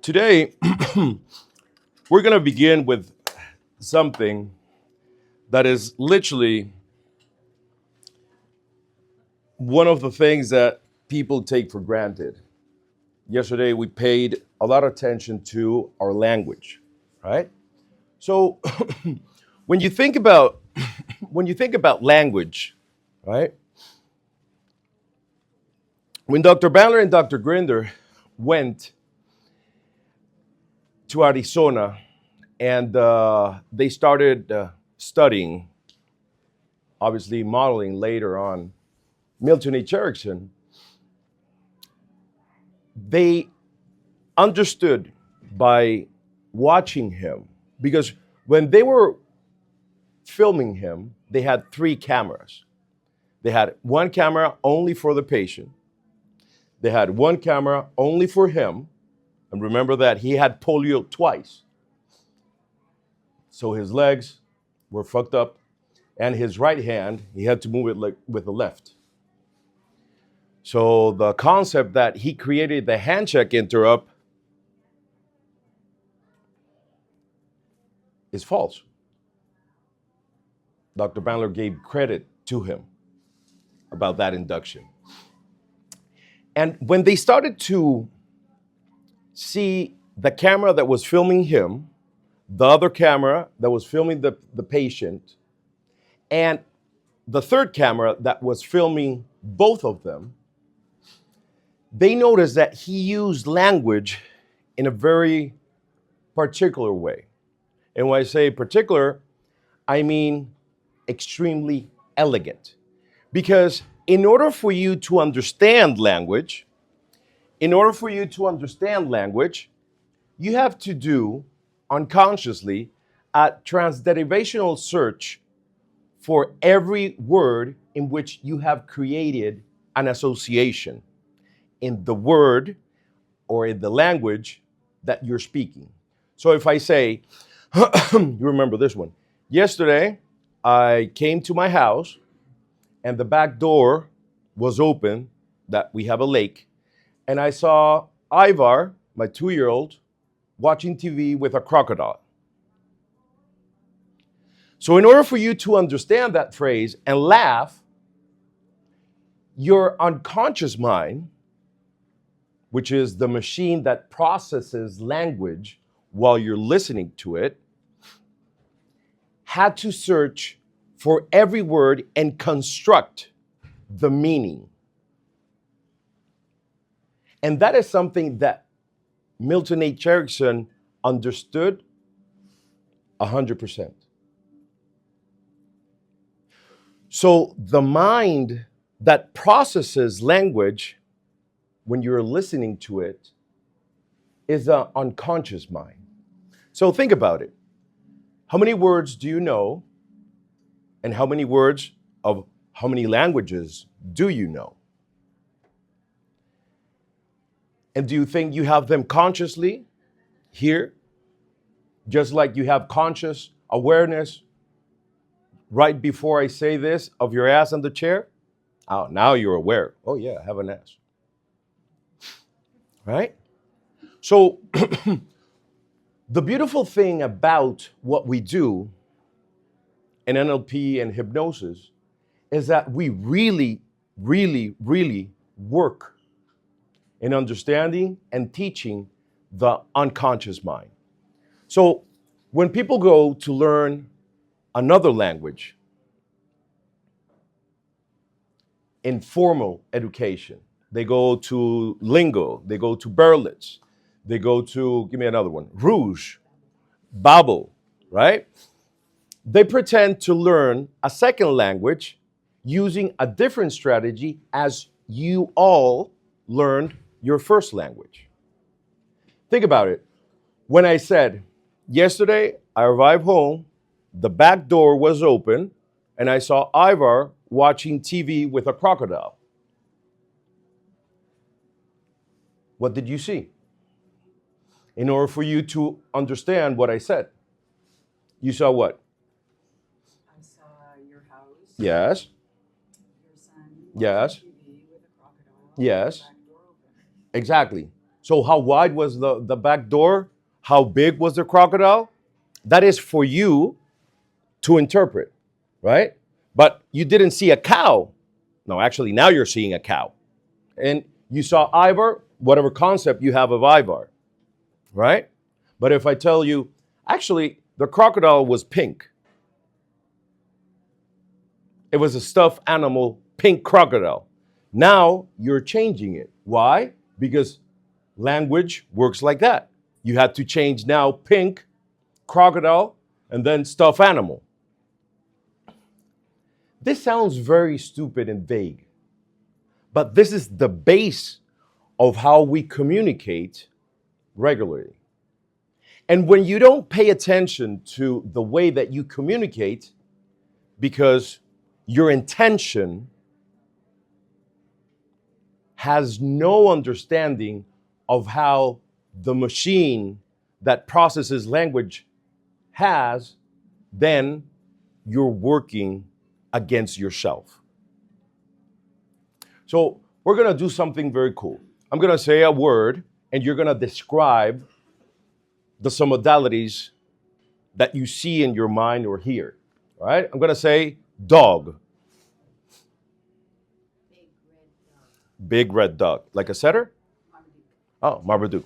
Today, we're going to begin with something that is literally one of the things that people take for granted. Yesterday, we paid a lot of attention to our language, right? So, when you think about language, right? When Dr. Bandler and Dr. Grinder went to Arizona and they started studying, obviously modeling later on Milton H. Erickson, they understood by watching him because when they were filming him, they had three cameras. They had one camera only for the patient. They had one camera only for him. And remember that he had polio twice. So his legs were fucked up. And his right hand, he had to move it like with the left. So the concept that he created the hand check interrupt is false. Dr. Bandler gave credit to him about that induction. And when they started to see the camera that was filming him, the other camera that was filming the patient, and the third camera that was filming both of them, they noticed that he used language in a very particular way. And when I say particular, I mean extremely elegant. Because in order for you to understand language, you have to do unconsciously a transderivational search for every word in which you have created an association in the word or in the language that you're speaking. So if I say, you remember this one. Yesterday, I came to my house and the back door was open, that we have a lake, and I saw Ivar, my 2-year-old, watching TV with a crocodile. So in order for you to understand that phrase and laugh, your unconscious mind, which is the machine that processes language while you're listening to it, had to search for every word and construct the meaning. And that is something that Milton H. Erickson understood 100%. So the mind that processes language when you're listening to it is an unconscious mind. So think about it. How many words do you know? And how many words of how many languages do you know? And do you think you have them consciously here? Just like you have conscious awareness right before I say this of your ass on the chair? Oh, now you're aware. Oh yeah, I have an ass. Right? So the beautiful thing about what we do in NLP and hypnosis is that we really, really, really work in understanding and teaching the unconscious mind. So when people go to learn another language in formal education, they go to lingo, they go to Berlitz, they go to, give me another one, Rouge, Babel, right? They pretend to learn a second language using a different strategy as you all learned your first language. Think about it. When I said, yesterday I arrived home, the back door was open, and I saw Ivar watching TV with a crocodile. What did you see? In order for you to understand what I said, you saw what? I saw your house. Yes. Your son Yes. watching TV with a crocodile. Yes. Back door open. Exactly. So how wide was the back door? How big was the crocodile? That is for you to interpret, right? But you didn't see a cow. No, actually, now you're seeing a cow. And you saw Ivar, whatever concept you have of Ivar, right? But if I tell you, actually, the crocodile was pink. It was a stuffed animal, pink crocodile. Now you're changing it. Why? Because language works like that. You had to change now pink, crocodile, and then stuffed animal. This sounds very stupid and vague, but this is the base of how we communicate regularly. And when you don't pay attention to the way that you communicate, because your intention has no understanding of how the machine that processes language has, then you're working against yourself. So we're going to do something very cool. I'm going to say a word, and you're going to describe some modalities that you see in your mind or hear. All right? I'm going to say dog. Big red dog. Like a setter? Oh, Marmaduke.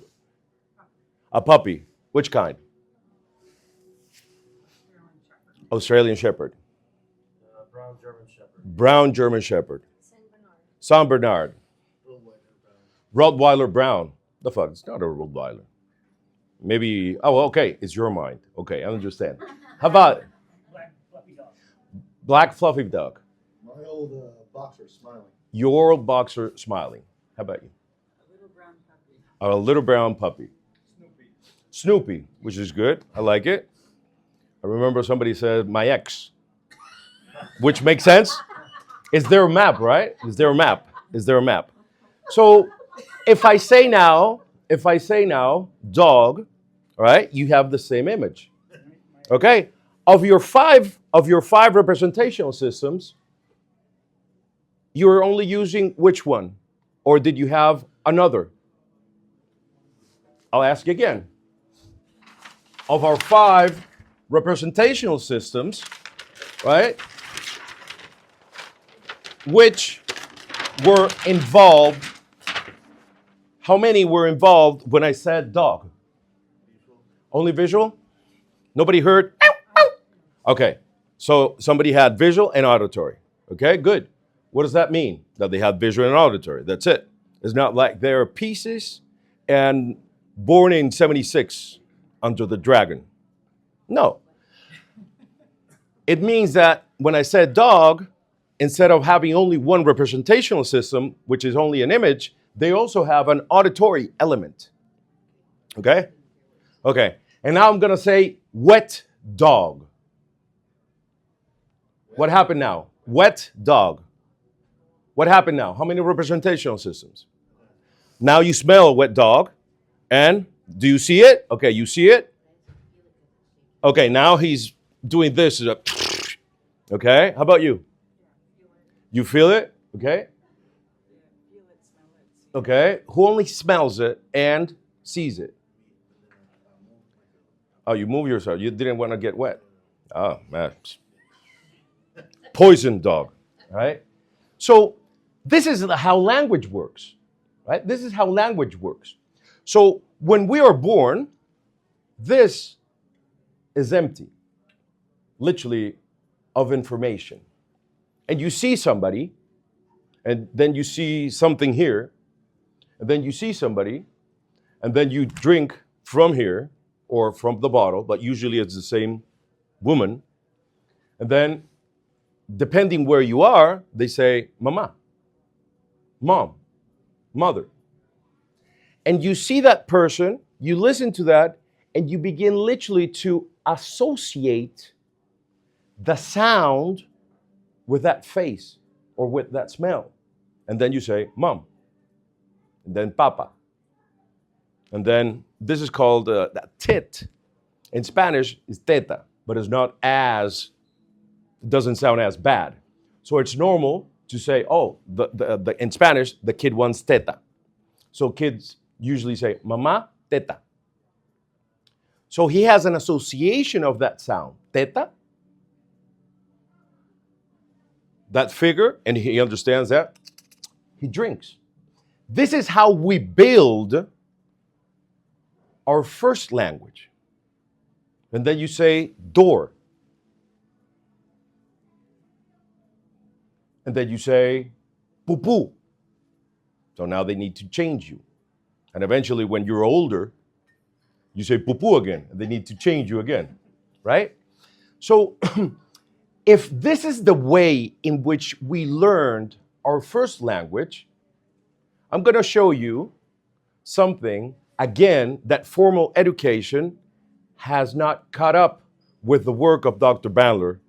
A puppy. Which kind? Australian Shepherd. Brown German Shepherd. Brown German Shepherd. San Bernard. Rottweiler Brown. The fuck? It's not a Rottweiler. Maybe, oh, okay. It's your mind. Okay, I understand. How about Black fluffy dog. black fluffy dog? My old boxer smiling. Your old boxer smiling. How about you? A little brown puppy. A little brown puppy. Snoopy. Snoopy, which is good. I like it. I remember somebody said my ex, which makes sense. Is there a map, right? Is there a map? Is there a map? So if I say now, dog, right, you have the same image. Okay? Of your five representational systems, you're only using which one? Or did you have another? I'll ask you again. Of our 5 representational systems, right, which were involved, how many were involved when I said dog? Only visual? Nobody heard? Ow, ow. Okay, so somebody had visual and auditory. Okay, good. What does that mean? That they have visual and auditory. That's it. It's not like they're pieces and born in 76 under the dragon. No. It means that when I said dog, instead of having only one representational system, which is only an image, they also have an auditory element. Okay? Okay. And now I'm going to say wet dog. What happened now? Wet dog. What happened now? How many representational systems? Now you smell a wet dog. And do you see it? Okay, you see it? Okay, now he's doing this. Okay, how about you? You feel it? Okay. Feel it, smell it, see it. Okay. Who only smells it and sees it? Oh, you move yourself. You didn't want to get wet. Oh, man. Poison dog, right? So this is how language works, right? This is how language works. So when we are born, this is empty, literally, of information. And you see somebody, and then you see something here, and then you see somebody, and then you drink from here or from the bottle, but usually it's the same woman. And then, depending where you are, they say, mama, mom, mother. And you see that person, you listen to that, and you begin literally to associate the sound with that face or with that smell. And then you say, mom. And then papa. And then this is called that tit. In Spanish, is teta, but it's not as, it doesn't sound as bad. So it's normal to say, oh, in Spanish, the kid wants teta. So kids usually say mamá, teta. So he has an association of that sound, teta, that figure, and he understands that. He drinks. This is how we build our first language. And then you say door. And then you say poo-poo. So now they need to change you. And eventually, when you're older, you say poo-poo again. And they need to change you again, right? So if this is the way in which we learned our first language, I'm going to show you something, again, that formal education has not caught up with the work of Dr. Bandler.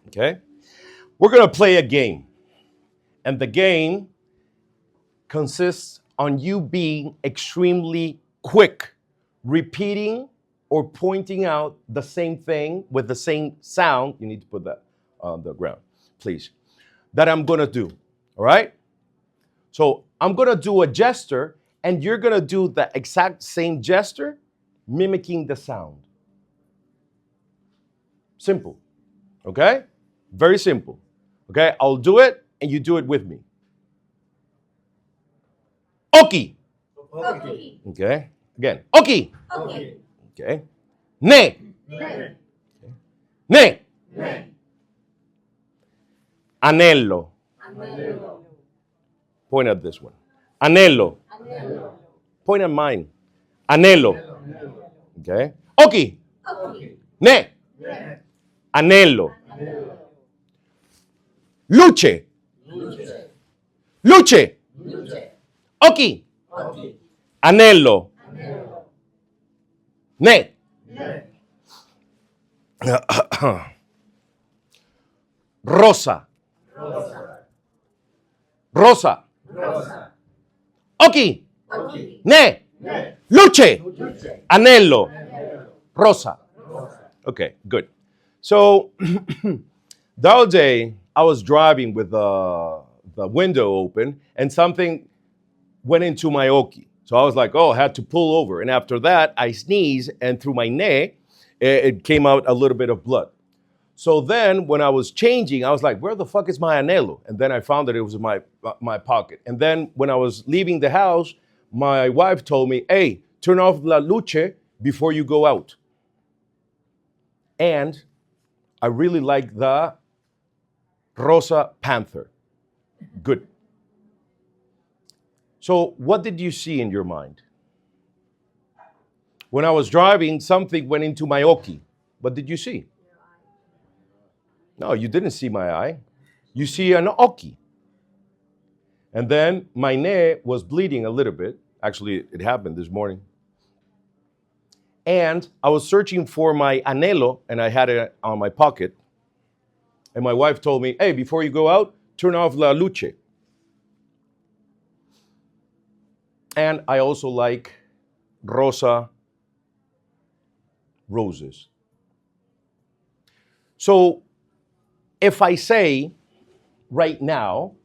Okay? We're going to play a game. And the game consists on you being extremely quick, repeating or pointing out the same thing with the same sound. You need to put that on the ground, please. That I'm going to do. All right? So I'm going to do a gesture, and you're going to do the exact same gesture, mimicking the sound. Simple. Okay? Very simple. Okay? I'll do it, and you do it with me. Oki. Okay. Okay? Again. Oki. Okay. Okay? Ne. Ne. Ne. Ne. Anello. Anello. Point at this one. Anello. Anello. Point at mine. Anello. Anello. Okay? Oki. Okay. Ne. Ne. Anello. Anello. Luce. Luce. Luce. Luce. Oki. Okay. Anello. Anello. Ne. Ne. Rosa. Rosa. Rosa. Rosa. Oki. Okay. Ne. Ne. Luce. Luce. Anello. Anello. Rosa. Rosa. Okay, good. So the other day, I was driving with the window open, and something went into my oki. So I was like, oh, I had to pull over. And after that, I sneezed, and through my neck, it came out a little bit of blood. So then when I was changing, I was like, where the fuck is my anello? And then I found that it was in my pocket. And then when I was leaving the house, my wife told me, hey, turn off la luce before you go out. And I really like the Rosa Panther. Good. So what did you see in your mind? When I was driving, something went into my oki. What did you see? No, you didn't see my eye. You see an oki. And then my ne was bleeding a little bit. Actually, it happened this morning. And I was searching for my anello, and I had it on my pocket. And my wife told me, hey, before you go out, turn off la luce. And I also like rosa roses. So if I say right now,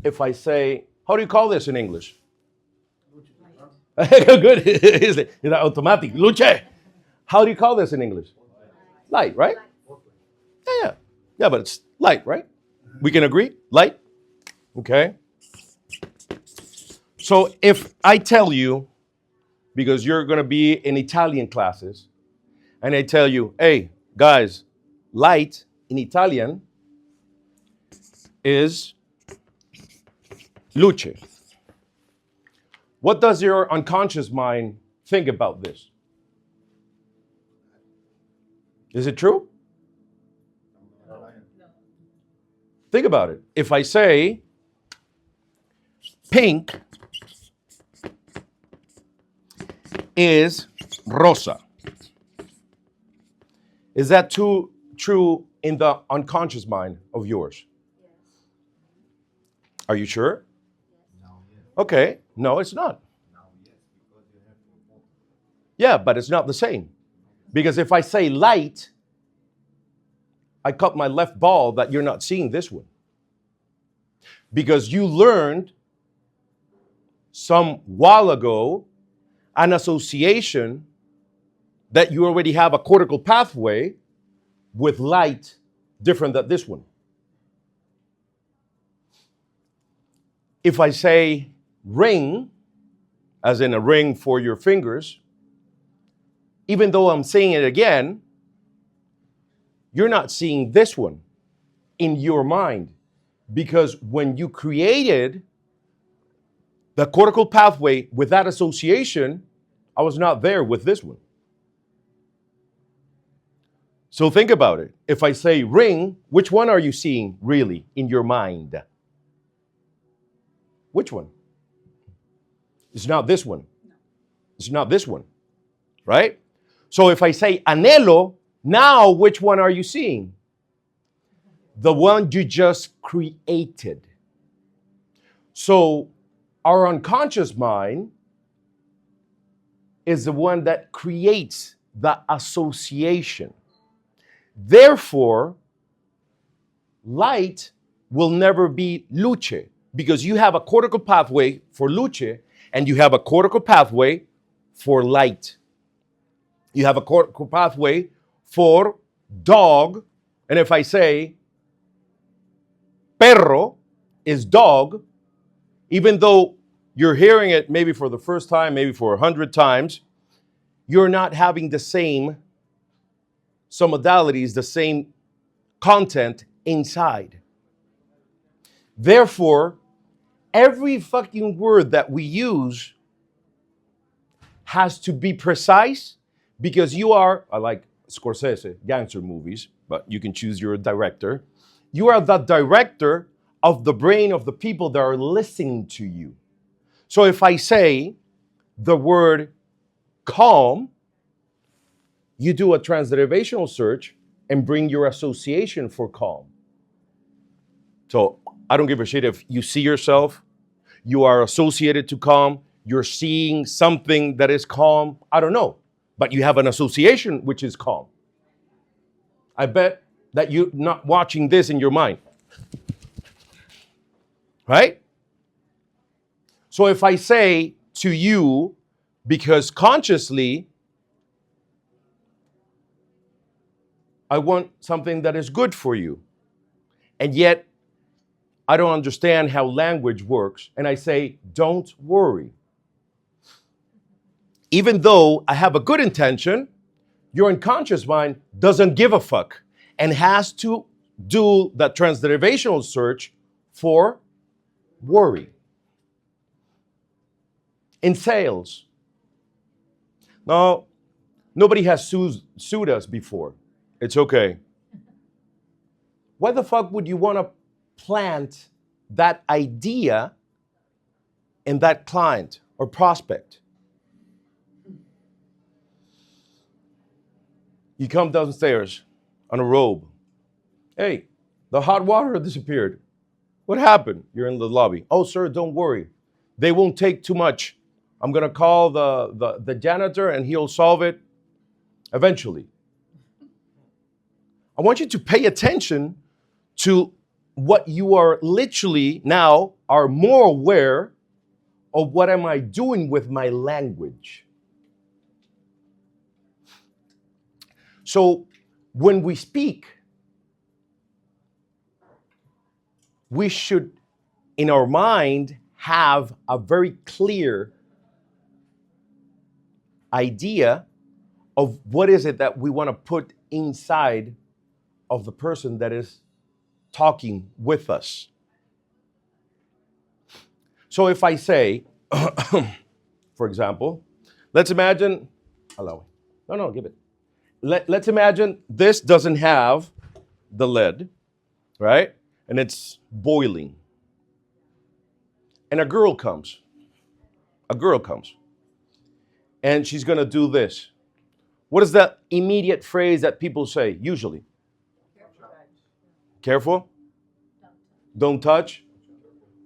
if I say, how do you call this in English? Good. Is it automatic? Luce. How do you call this in English? Light, right? Yeah. Yeah, but it's light, right? We can agree? Light? Okay. So if I tell you, because you're going to be in Italian classes, and I tell you, hey, guys, light in Italian is luce. What does your unconscious mind think about this? Is it true? No. Think about it. If I say pink is rosa, is that true in the unconscious mind of yours? Yes. Are you sure? Now, yes. Okay. No, it's not. Now, yes, because you have to Yeah, but it's not the same. Because if I say light, I cut my left ball that you're not seeing this one. Because you learned some while ago an association that you already have a cortical pathway with light different than this one. If I say ring, as in a ring for your fingers, even though I'm saying it again, you're not seeing this one in your mind. Because when you created the cortical pathway with that association, I was not there with this one. So think about it. If I say ring, which one are you seeing really in your mind? Which one? It's not this one. It's not this one, right? So if I say anhelo, now which one are you seeing? The one you just created. So our unconscious mind is the one that creates the association. Therefore, light will never be luce, because you have a cortical pathway for luce and you have a cortical pathway for light. You have a cortical pathway for dog, and if I say perro is dog, even though you're hearing it maybe for the first time, maybe for 100 times, you're not having the same modalities, the same content inside. Therefore, every fucking word that we use has to be precise, because you are, I like Scorsese, gangster movies, but you can choose your director. You are the director of the brain of the people that are listening to you. So if I say the word calm, you do a transderivational search and bring your association for calm. So I don't give a shit if you see yourself, you are associated to calm, you're seeing something that is calm, I don't know, but you have an association which is calm. I bet that you're not watching this in your mind. Right? So if I say to you, because consciously, I want something that is good for you, and yet I don't understand how language works, and I say, don't worry. Even though I have a good intention, your unconscious mind doesn't give a fuck and has to do that transderivational search for worry. In sales, no, nobody has sued us before. It's okay. Why the fuck would you want to plant that idea in that client or prospect? You come downstairs on a robe. Hey, the hot water disappeared. What happened? You're in the lobby. Oh, sir, don't worry. They won't take too much. I'm going to call the janitor and he'll solve it eventually. I want you to pay attention to what you are literally now are more aware of. What am I doing with my language? So when we speak, we should, in our mind, have a very clear idea of what is it that we want to put inside of the person that is talking with us. So if I say, for example, let's imagine, allow me. No, give it. Let's imagine this doesn't have the lid, right? And it's boiling. And a girl comes. And she's going to do this. What is that immediate phrase that people say usually? Careful. Don't touch.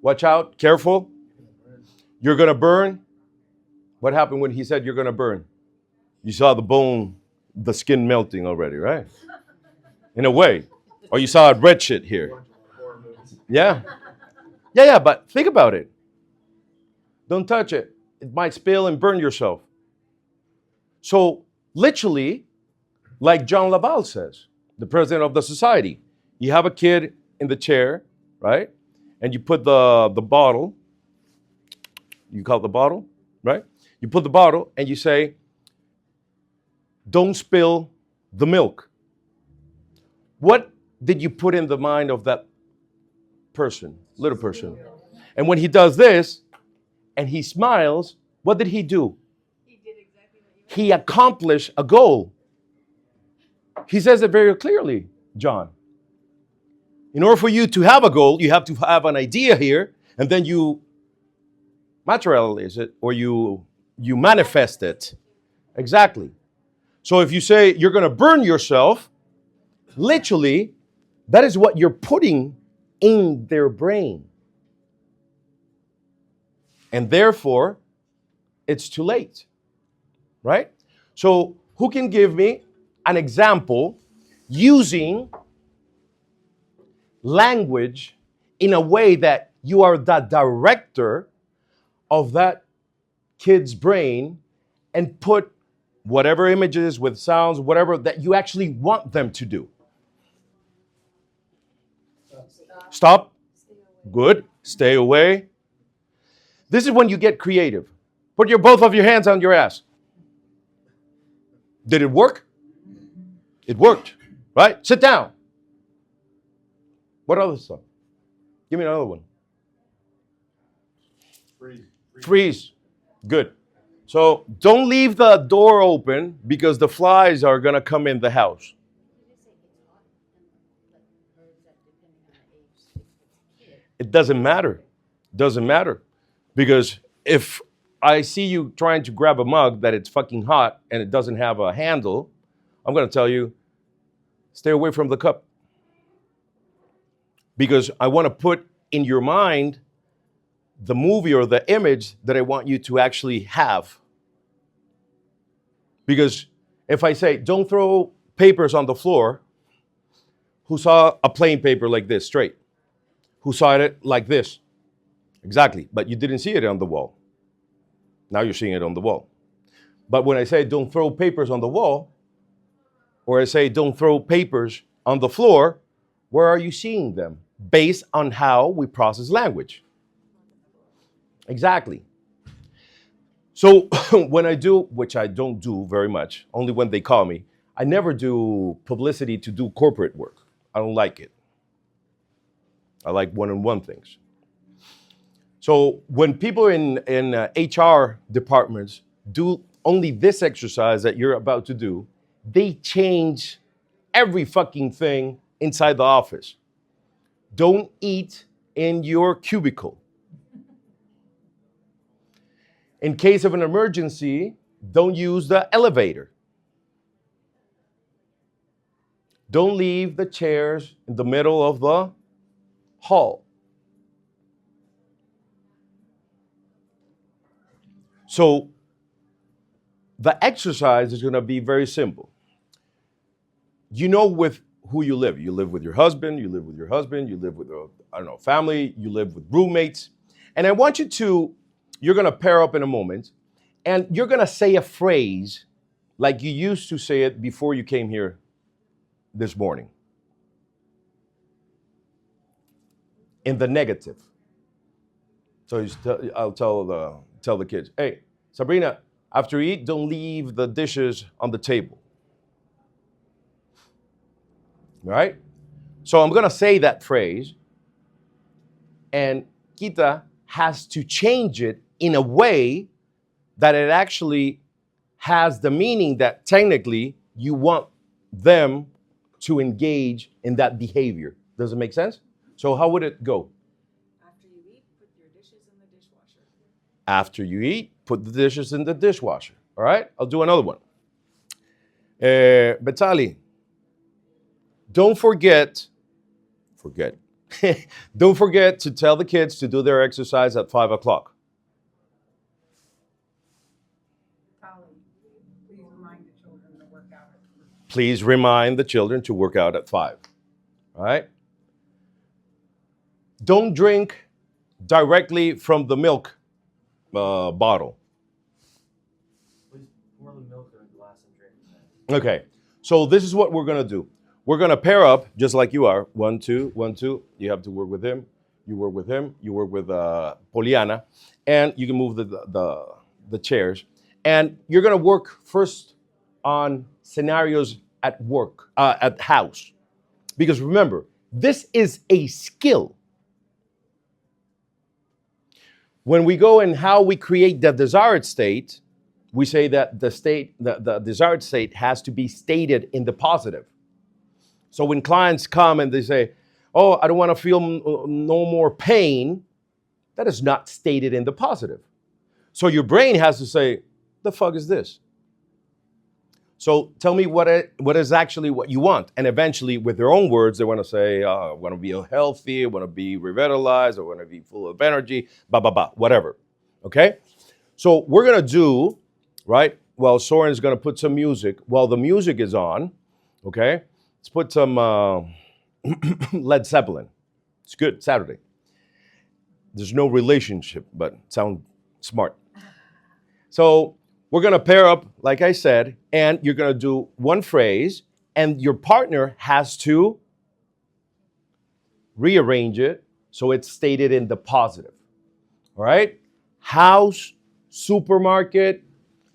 Watch out. Careful. You're going to burn. What happened when he said you're going to burn? You saw the bone, the skin melting already, right? In a way. Or you saw red shit here. Yeah. Yeah, but think about it. Don't touch it. It might spill and burn yourself. So, literally, like John Laval says, the president of the society, you have a kid in the chair, right? And you put the bottle, you call it the bottle, right? You put the bottle and you say, don't spill the milk. What did you put in the mind of that person, little person? And when he does this and he smiles, what did he do? He accomplished a goal. He says it very clearly, John. In order for you to have a goal, you have to have an idea here, and then you materialize it or you manifest it. Exactly. So if you say you're going to burn yourself, literally, that is what you're putting in their brain. And therefore, it's too late. Right? So who can give me an example using language in a way that you are the director of that kid's brain and put whatever images with sounds, whatever that you actually want them to do? Stop. Good. Stay away. This is when you get creative. Put both of your hands on your ass. Did it work? It worked, right? Sit down. What other stuff? Give me another one. Freeze. Good. So don't leave the door open because the flies are going to come in the house. It doesn't matter. Doesn't matter. Because if I see you trying to grab a mug that it's fucking hot and it doesn't have a handle, I'm going to tell you, stay away from the cup. Because I want to put in your mind the movie or the image that I want you to actually have. Because if I say, don't throw papers on the floor, who saw a plain paper like this, straight? Who saw it like this? Exactly, but you didn't see it on the wall. Now you're seeing it on the wall. But when I say don't throw papers on the wall, or I say don't throw papers on the floor, where are you seeing them? Based on how we process language. Exactly. So when I do, which I don't do very much, only when they call me, I never do publicity to do corporate work. I don't like it. I like one-on-one things. So when people in HR departments do only this exercise that you're about to do, they change every fucking thing inside the office. Don't eat in your cubicle. In case of an emergency, don't use the elevator. Don't leave the chairs in the middle of the hall. So the exercise is going to be very simple. You know with who you live. You live with your husband, you live with your husband, you live with, family, you live with roommates. And I want you're going to pair up in a moment, and you're going to say a phrase like you used to say it before you came here this morning. In the negative. So I'll tell the kids, hey, Sabrina, after you eat, don't leave the dishes on the table. Right? So I'm going to say that phrase, and Kita has to change it in a way that it actually has the meaning that technically you want them to engage in that behavior. Does it make sense? So how would it go? After you eat, put your dishes in the dishwasher. After you eat, put the dishes in the dishwasher. All right? I'll do another one. Betali, don't forget, don't forget to tell the kids to do their exercise at 5 o'clock. Please remind please remind the children to work out at 5. All right? Don't drink directly from the milk bottle. Please pour the milk in a glass and drink it. Okay, so this is what we're gonna do. We're gonna pair up just like you are. 1, 2, 1, 2. You have to work with him. You work with him. You work with Poliana, and you can move the chairs. And you're gonna work first on scenarios at work, at house, because remember, this is a skill. When we go in how we create the desired state, we say that the desired state has to be stated in the positive. So when clients come and they say, oh, I don't want to feel no more pain, that is not stated in the positive. So your brain has to say, the fuck is this? So tell me what is actually what you want. And eventually, with their own words, they want to say, I want to be healthy, I want to be revitalized, I want to be full of energy, whatever. Okay? So we're going to do, right? Well, Soren's going to put some music. While the music is on, okay? Let's put some Led Zeppelin. It's good, Saturday. There's no relationship, but sound smart. So we're going to pair up, like I said, and you're going to do one phrase, and your partner has to rearrange it so it's stated in the positive. All right? House, supermarket,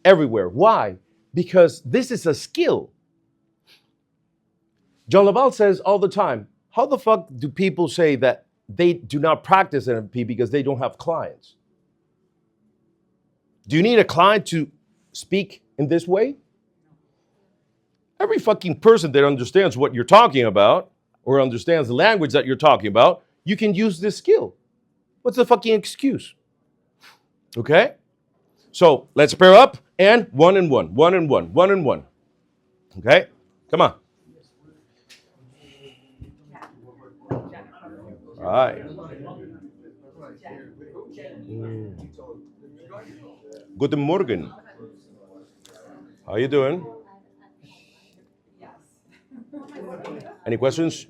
everywhere. Why? Because this is a skill. John Laval says all the time, how the fuck do people say that they do not practice NLP because they don't have clients? Do you need a client to speak in this way? Every fucking person that understands what you're talking about or understands the language that you're talking about, you can use this skill. What's the fucking excuse? Okay? So let's pair up and 1 and 1, 1 and 1, 1 and 1. Okay? Come on. All right. Guten Morgen. How you doing? Yes. Any questions?